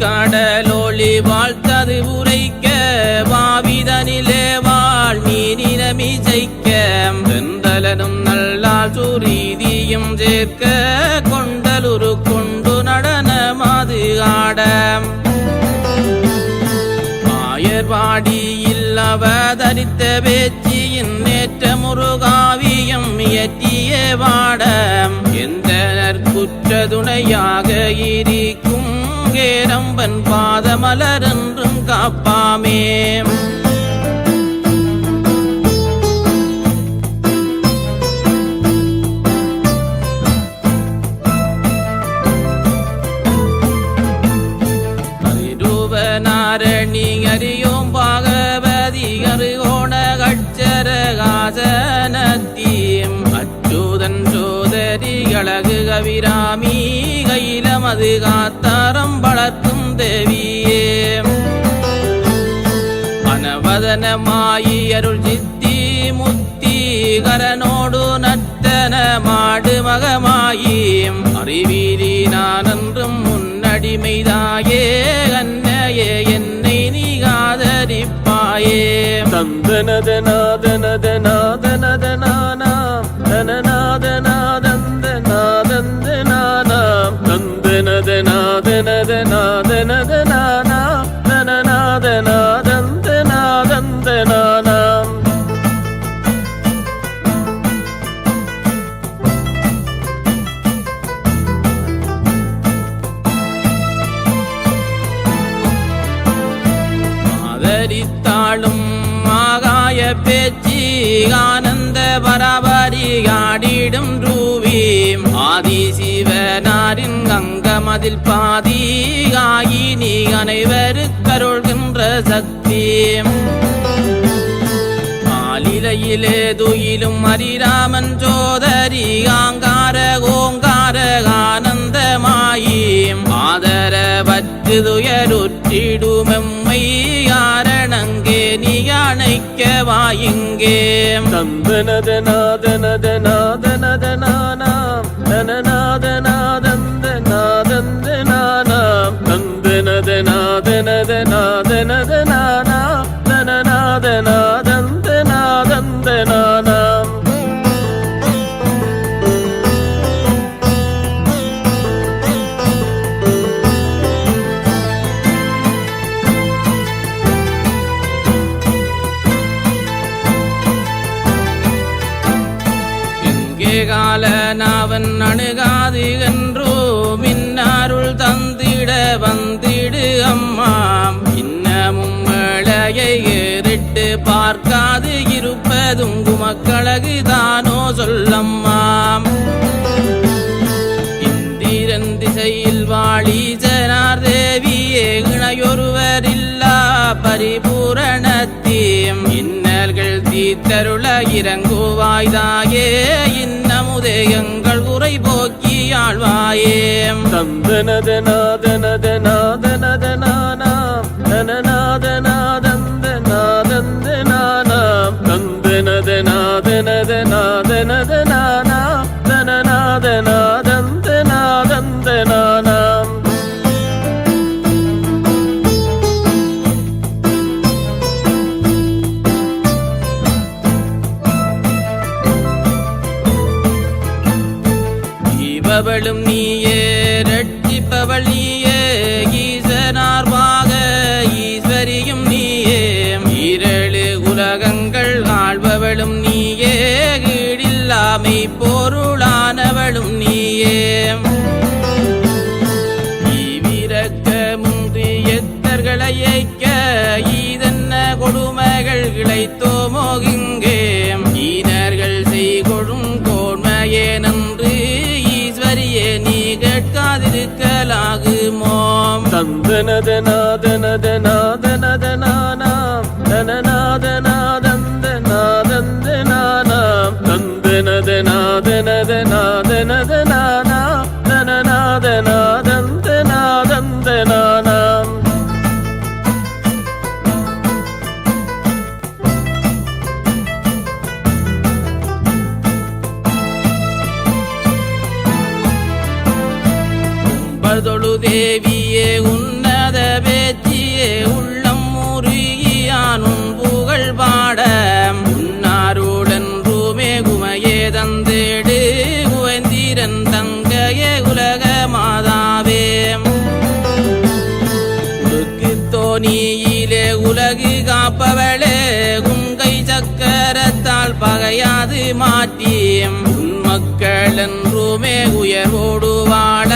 கடலொளி வாழ்த்தது உரைக்க வாவிதனிலே வாழ் மீனினமிசைக்க வெந்தலனும் நல்லால் சுரீதியும் சேர்க்க கொண்டலுரு கொண்டு நடனமாது ஆட ஆயர்வாடியில் அவதரித்த பேச்சியின் நேற்ற முருகாவியம் இயற்றிய வாட எந்த நற்குற்ற துணையாக இருக்கும் கேரம்பன் பாதமலரென்றும் காப்பாமே நாரணி அறியோம் பாகவதி அருகோண கட்சரகாசனத்தீம் அச்சுதன் சோதரி அழகு கவிராமி கையிலமது காத்தாரம் வளர்க்கும் தேவியே அனவதனமாயி அருள் சித்தி முத்தி கரனோடு நட்டன மாடு மகமாயும் அறிவீரி நான் என்றும் முன்னடிமைதாயே அன்னையே என்னை நீ ஆதரிப்பாயே தந்தனதனாதனதனாதனதனானாம் தனநாதனாதந்தனாதந்தனானாம் தந்தனதனாதனதனாதனதனானாம் தனநாதனாதந்தனாதந்தனானாம் ஆதரித்தாளும் ஆகாய பேச்சி ஆனந்த பரபரி ஆடிடும் ரூவி ஆதிசிவனாரின் கங்கமதில் பாதி ஆயினி அனைவருக்கருள்கின்ற சக்தி ஆலிலையிலே துயிலும் ஹரிராமன் சோதரி ஆங்கார ஓங்கார ஆனந்தமாயும் ஆதரவற்று துயருற்றிடுமெம்மை காரணங்கே நீ அணைக்க வாயுங்கே தந்தனதனாதனதனாதனதனானாம் தனநாதனாதந்தனாதந்தனானாம் தந்தனதனாதனதனாதனதனானாம் தனநாதனாதந்தனாதந்தனானாம் காலனாவன் அணுகாது என்றோ மின்னாருள் தந்திட வந்திடு அம்மா இன்னமும் மேளையை ஏறிட்டு பார்க்காது இருப்பதும் குமக்களகு தானோ சொல்லம்மா இந்திரன் திசையில் வாழி ஜனார் தேவியே இணையொருவரில்லா பரிபூரணத்தீம் இன்னல்கள் தீத்தருள இறங்குவாய்தாயே இன்னமுதே எங்கள் குறை போக்கியாழ்வாயே தந்தனதனாதனதனாதனதனானாம் தனநாதனாதந்தனாதந்தனானாம் தந்தனதனாதனதனாதனதனானாம் தனநாதனாதந்தனாதந்தனானாம் ஈபவளும் நீயே ரட்சிப்பவள் நீயே ஈசனார்வாக ஈஸ்வரியும் நீயே ஈரேழு உலகங்கள் ஆள்பவளும் நீயே கீழில்லாமை பொருளானவளும் நீயே ஈவிரக்கமுன்றி எத்தர்களை ஐக்க ஈதன்ன கொடுமைகள் கிளைத்தோமோகிங்கே ஈனர்கள் செய்கொழும் கோன்மையே நன்று நீ கேட்காதிருக்கலாகுமோ தந்தனதனாதனதனாதனதனானாம் தனநாதனாதந்தனாதந்தனானாம் தந்தனதனாதனதனாதனதனானாம் தனநாதனாதந்தனாதந்தனானாம் நீயிலே உலகு காப்பவளே உங்கை சக்கரத்தால் பகையாது மாற்றியும் உன் மக்கள் என்றுமே உயர்வோடு வாழ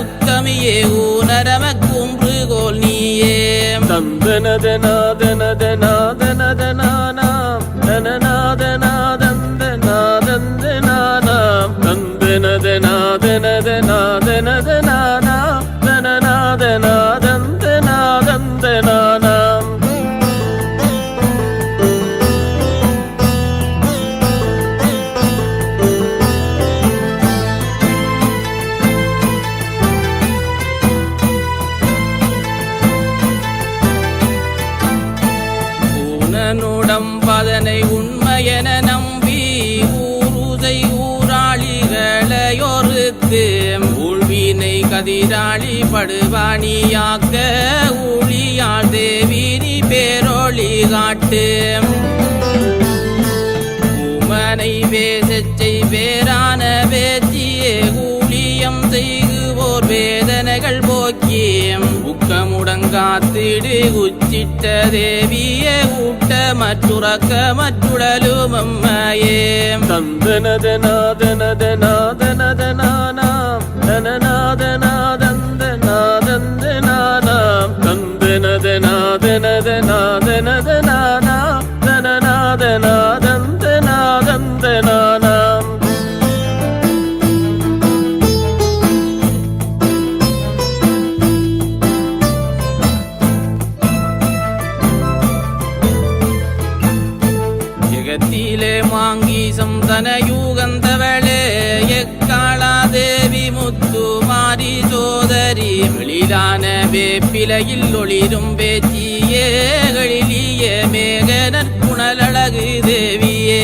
உத்தமியே ஊனரம கும்புகோல் நீயே தந்தனதனாதனதனாதனதனானாம் தனநாதனாதந்தனாதந்தனானாம் தந்தனதனாதனதனாதனதனானாம் தனநாதனாதந்தனாதந்தனானாம் உடம்பதனை உண்மையென நம்பி ஊருதை ஊராளிகளையொருத்து ஊழ்வினை கதிராளி படுவாணியாக்க ஊழியாள் தேவினி பேரொளி காட்டு உமனை வேசச்சை வேறான வேச்சியே ஊழியம் செய்குவோர் வேதனைகள் போக்கியம் உக்கமுடங்காத்திடு உச்சிட்ட தேவியே ஊட்ட மற்றுறக்க மற்றுடலும் அம்மையே தந்தனதனாதனதனாதனதனானாம் தனநாதனாதந்தனாதந்தனானாம் தந்தனதனாதனதனாதனதனானாம் தனநாதனாதந்தனாதந்தனானாம் ஜெகத்திலே மாங்கீசம் தனயூகந்தவளே எக்காளா தேவி முத்து மாரி சோதரி வெளியிலான வேப்பிலையில் ஒளிரும் பேச்சியே எழிலிய மேக நற்குணலழகு தேவியே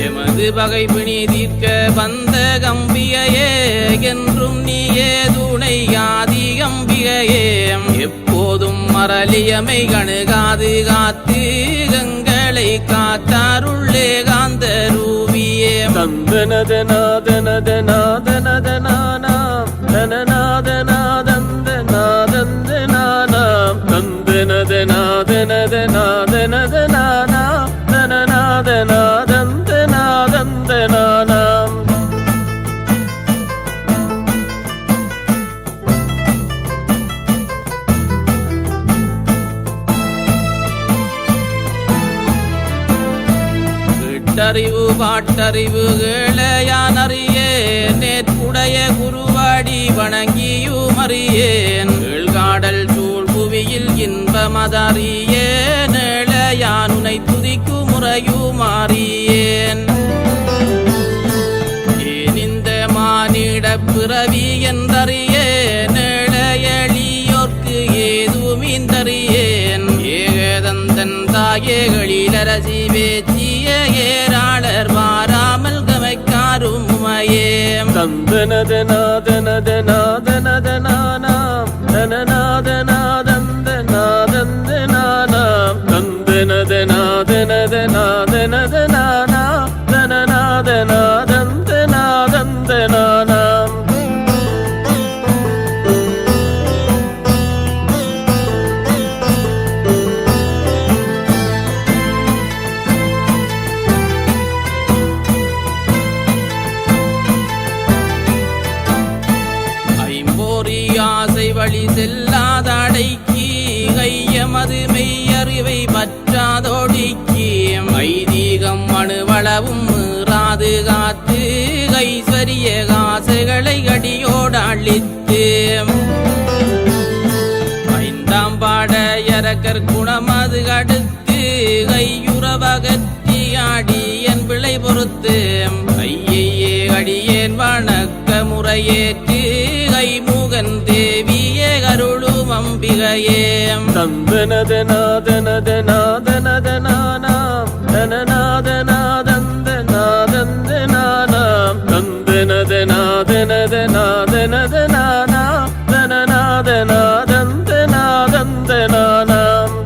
எமது பகை பிணி தீர்க்க வந்த கம்பிகையே என்றும் நீயே துணை ஆதி கம்பிகையே எப்போதும் மரளியமை கணுகாது காத்து கங்களை காத்தாருள்ளே காந்த ரூபியே தந்தனதனாதனதனாதனதனானாம் தனநாதனாதந்தனாதந்தனானாம் தந்தனதனாதனதனாதனதனானாம் தனநாதனாதந்தனாதந்தனானாம் அறிவு பாட்டறிவு கேளையான் அறியேன் நேற்றுடைய குருவாடி வணங்கியும் அறியேன் கீழ்காடல் சூழ் புவியில் இன்பமதறியேன் ஏழையான் உனை துதிக்கு முறையும் அறியேன் ஏன் இந்த மானிட பிறவி என்றறியேன் ஏழையளியோர்க்கு ஏதுமின்றறியேன் ஏகதந்தன் தாயேகளிலரசி வேச்சிய ஏராளர் வாராமல் கமைக்காரும் உமையே தந்தனதனாதனதனாதனதனானாம் தனநாதனாதந்தனாதந்தனானாம் தந்தனதனாதனதனாதனதனானாம் தனநாதனாதந்தனாதந்தனானாம் ஆசை வழி செல்லாதடைக்கி கையமது மெய்யறிவை பற்றாதோடிக்கி ஐதீகம் அணுவளவும் மீறாது காத்து கைஸ்வரிய காசுகளை அடியோடழித்து ஐந்தாம் பாடையரக்கர் குணமது அடுத்து கையுறவகற்றி ஆடி என் பிழை பொறுத்து ஐயையே அடியேன் வணக்க முறையேற்று கைமுகன் தேவியே கருளும் அம்பிகையே தந்தனதனாதனதனாதனதனானாம் தனநாதனாதந்தனாதந்தனானாம் தந்தனதனாதனதனாதனதனானாம் தனநாதனாதந்தனாதந்தனானாம்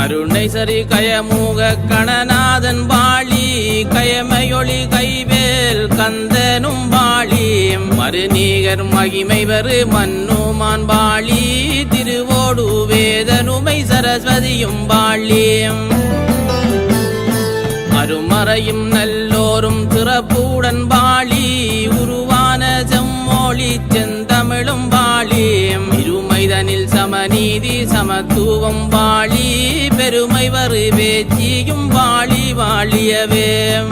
கருணை சரி கயமூக கணநாதன் வாழி கயமையொளி கைவேல் கந்தனும் வாழி மறுநீகர் மகிமை வரு மன்னுமான் வாழி திருவோடு வேதனுமை சரஸ்வதியும் வாழி அருமறையும் நல்லோரும் திறப்புடன் வாழி உருவான செம்மொழி செந்தமிழும் வாழி இருமைதனில் சமநீதி சமத்துவம் வாழி பெருமை வரு வேச்சியும் வாழி வாழியவே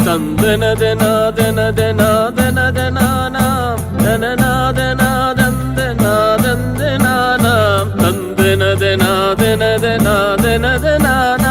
தந்தனதநாதனதநாதனதனானாம் தனநாதநாதந்தநாதந்தனானாம் தந்தனதநாதனதநாதனதனானாம்